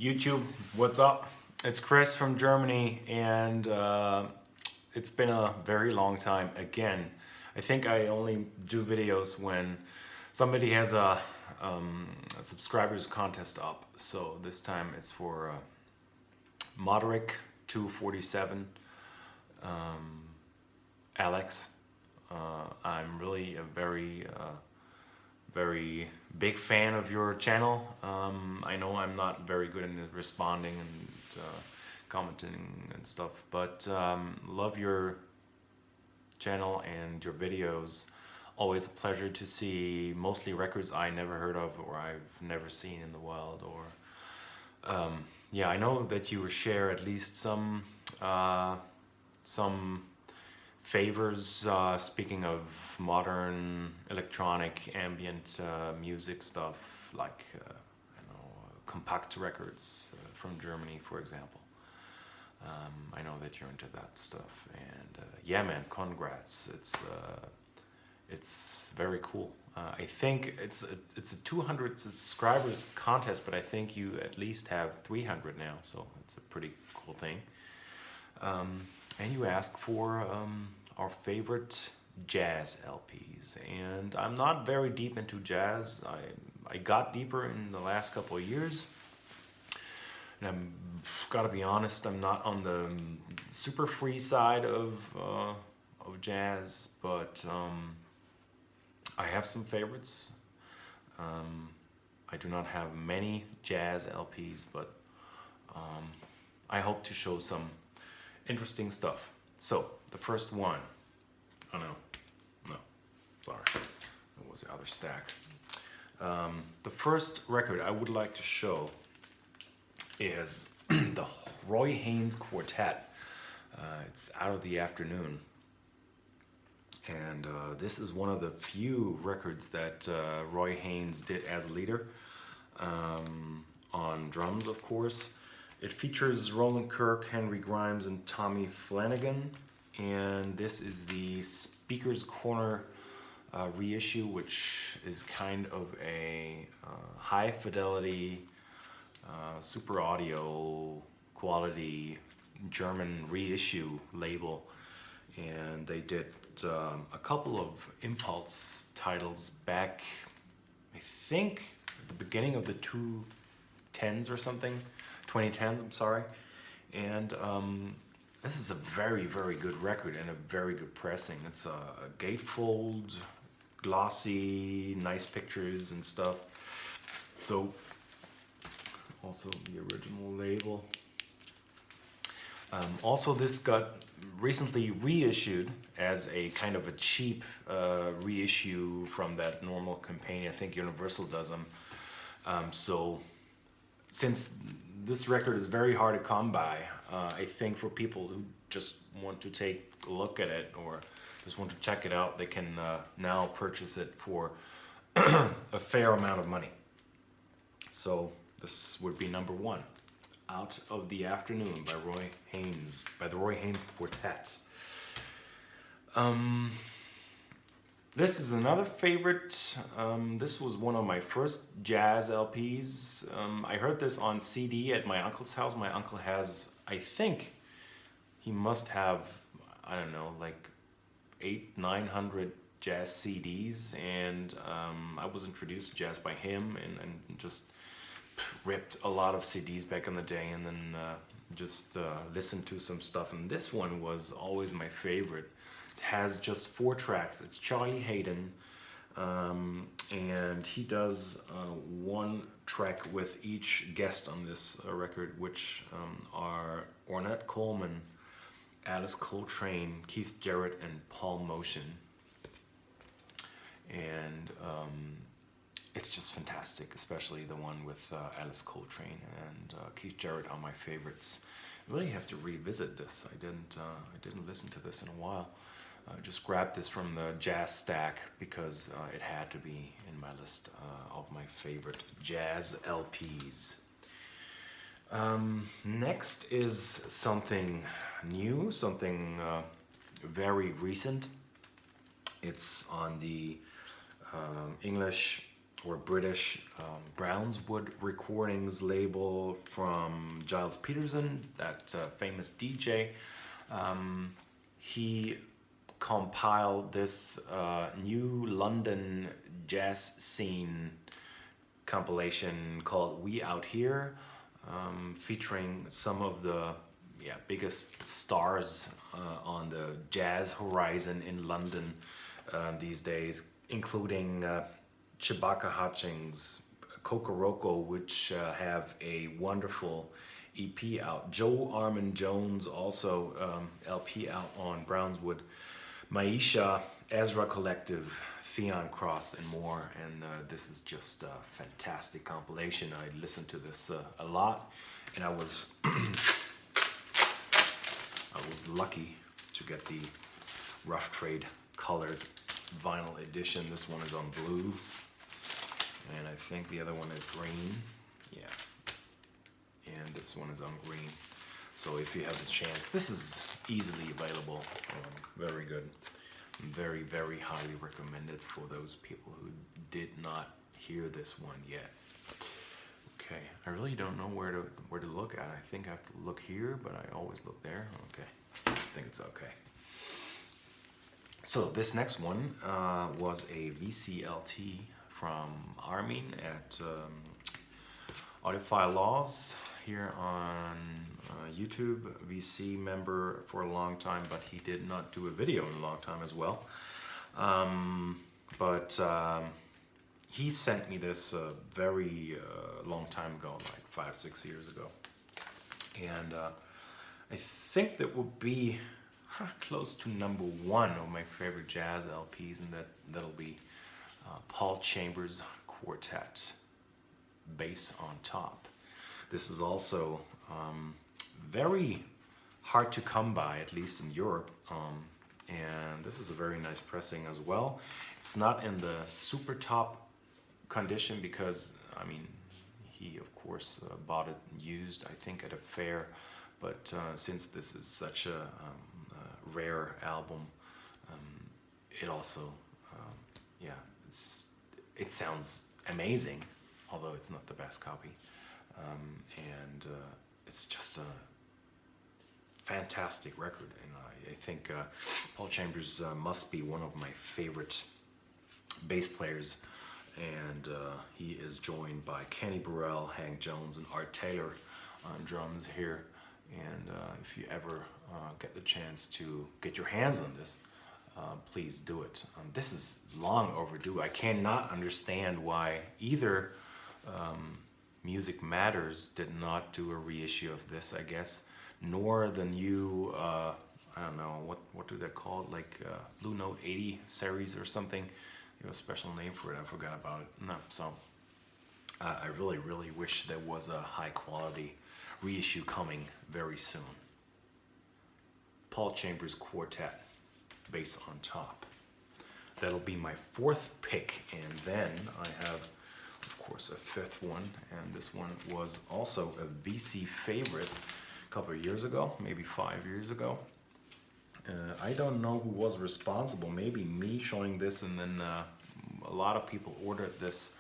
YouTube, what's up? It's Chris from Germany, and it's been a very long time again. I think I only do videos when somebody has a subscribers contest up. So this time it's for motorik 247 Alex. I'm really a very big fan of your channel. I know I'm not very good in responding and commenting and stuff, but love your channel and your videos. Always a pleasure to see mostly records I never heard of or I've never seen in the wild. Or yeah, I know that you share at least some favors, speaking of modern electronic ambient music stuff, like compact records from Germany, for example. I know that you're into that stuff, and yeah, man, congrats! It's very cool. I think it's a 200 subscribers contest, but I think you at least have 300 now, so it's a pretty cool thing. And you ask for our favorite jazz LPs, and I'm not very deep into jazz. I got deeper in the last couple of years, and I'm gotta be honest, I'm not on the super free side of jazz, but I have some favorites. I do not have many jazz LPs, but I hope to show some interesting stuff. So the first one, oh no, sorry, it was the other stack. The first record I would like to show is the Roy Haynes Quartet. It's Out of the Afternoon, and this is one of the few records that Roy Haynes did as leader, on drums, of course. It features Roland Kirk, Henry Grimes, and Tommy Flanagan, and this is the Speaker's Corner reissue, which is kind of a high fidelity, super audio quality German reissue label, and they did a couple of Impulse titles back, I think, at the beginning of the 2010s or something. 2010s, I'm sorry. And this is a very good record and a very good pressing. It's a gatefold, glossy, nice pictures and stuff. So, also the original label. Also, this got recently reissued as a kind of a cheap reissue from that normal campaign. I think Universal does them. So, since this record is very hard to come by, I think for people who just want to take a look at it or just want to check it out, they can now purchase it for a fair amount of money. So this would be number one, Out of the Afternoon by Roy Haynes, by the Roy Haynes Quartet. This is another favorite. This was one of my first jazz LPs. I heard this on CD at my uncle's house. My uncle has, I think, he must have, I don't know, like 900 jazz CDs, and I was introduced to jazz by him, and just ripped a lot of CDs back in the day, and then just listened to some stuff. And this one was always my favorite. It has just 4 tracks. It's Charlie Hayden, and he does one track with each guest on this record, which are Ornette Coleman, Alice Coltrane, Keith Jarrett, and Paul Motion. And it's just fantastic, especially the one with Alice Coltrane and Keith Jarrett are my favorites. I really have to revisit this. I didn't listen to this in a while. Just grabbed this from the jazz stack because it had to be in my list of my favorite jazz LPs. Next is something new, something very recent. It's on the English or British Brownswood Recordings label from Giles Peterson, that famous DJ. He compiled this new London jazz scene compilation called We Out Here, featuring some of the biggest stars on the jazz horizon in London these days, including Chewbacca Hutchings, Kokoroko, which have a wonderful EP out. Joe Armand Jones also LP out on Brownswood. Maisha, Ezra Collective, Theon Cross, and more. And this is just a fantastic compilation. I listened to this a lot, and I was lucky to get the Rough Trade colored vinyl edition. This one is on blue, and I think the other one is green. Yeah, and this one is on green. So if you have the chance, this is easily available. Very good. Very, very highly recommended for those people who did not hear this one yet. Okay, I really don't know where to look at. I think I have to look here, but I always look there. Okay, I think it's okay. So this next one was a VCLT from Armin at Audiophile Laws here on YouTube. VC member for a long time, but he did not do a video in a long time as well. He sent me this a very long time ago, like 5-6 years ago. And I think that would be close to number one of my favorite jazz LPs, and that'll be Paul Chambers Quartet, Bass on Top. This is also very hard to come by, at least in Europe. And this is a very nice pressing as well. It's not in the super top condition because, I mean, he of course bought it used, I think, at a fair. But since this is such a rare album, it also, it sounds amazing, although it's not the best copy. And it's just a fantastic record, and I think Paul Chambers must be one of my favorite bass players, and he is joined by Kenny Burrell, Hank Jones, and Art Taylor on drums here. And if you ever get the chance to get your hands on this, please do it. This is long overdue. I cannot understand why either Music Matters did not do a reissue of this, I guess, nor the new, I don't know, what do they call it, like Blue Note 80 series or something. You have a special name for it, I forgot about it. No, so I really, really wish there was a high quality reissue coming very soon. Paul Chambers Quartet, Bass on Top. That'll be my fourth pick, and then I have, of course, a fifth one, and this one was also a VC favorite a couple of years ago, maybe 5 years ago. I don't know who was responsible, maybe me showing this, and then a lot of people ordered this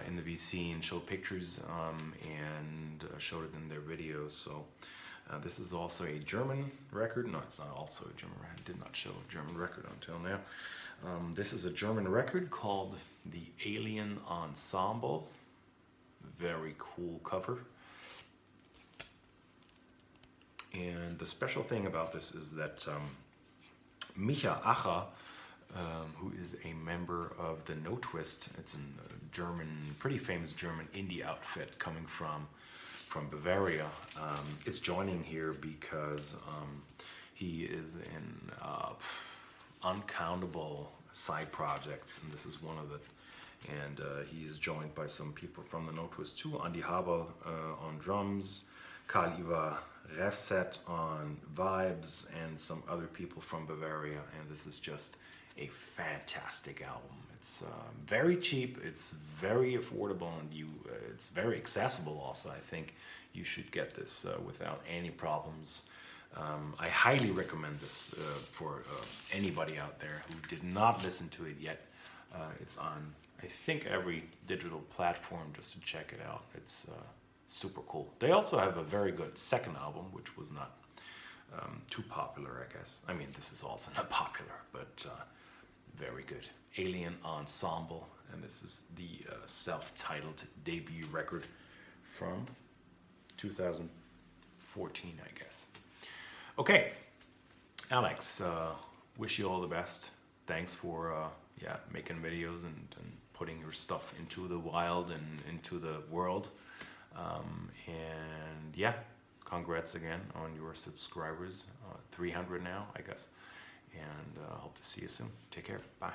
in the VC and showed pictures and showed it in their videos. So this is also a German record. No, it's not also a German record. I did not show a German record until now. This is a German record called The Alien Ensemble. Very cool cover. And the special thing about this is that Micha Acher, who is a member of the No Twist, it's a German, pretty famous German indie outfit coming from Bavaria, is joining here because he is in uncountable side projects, and this is one of it. And he's joined by some people from the No Twist too, Andy Haber on drums, Karl-Ivar Refset on vibes, and some other people from Bavaria. And this is just a fantastic album. It's very cheap, it's very affordable, and it's very accessible also. I think you should get this without any problems. I highly recommend this for anybody out there who did not listen to it yet. It's on I think every digital platform just to check it out. It's super cool. They also have a very good second album, which was not too popular, I guess. I mean, this is also not popular, but very good. Alien Ensemble, and this is the self-titled debut record from 2014, I guess. Okay, Alex, wish you all the best. Thanks for making videos and putting your stuff into the wild and into the world. And yeah, congrats again on your subscribers. 300 now, I guess. And hope to see you soon. Take care. Bye.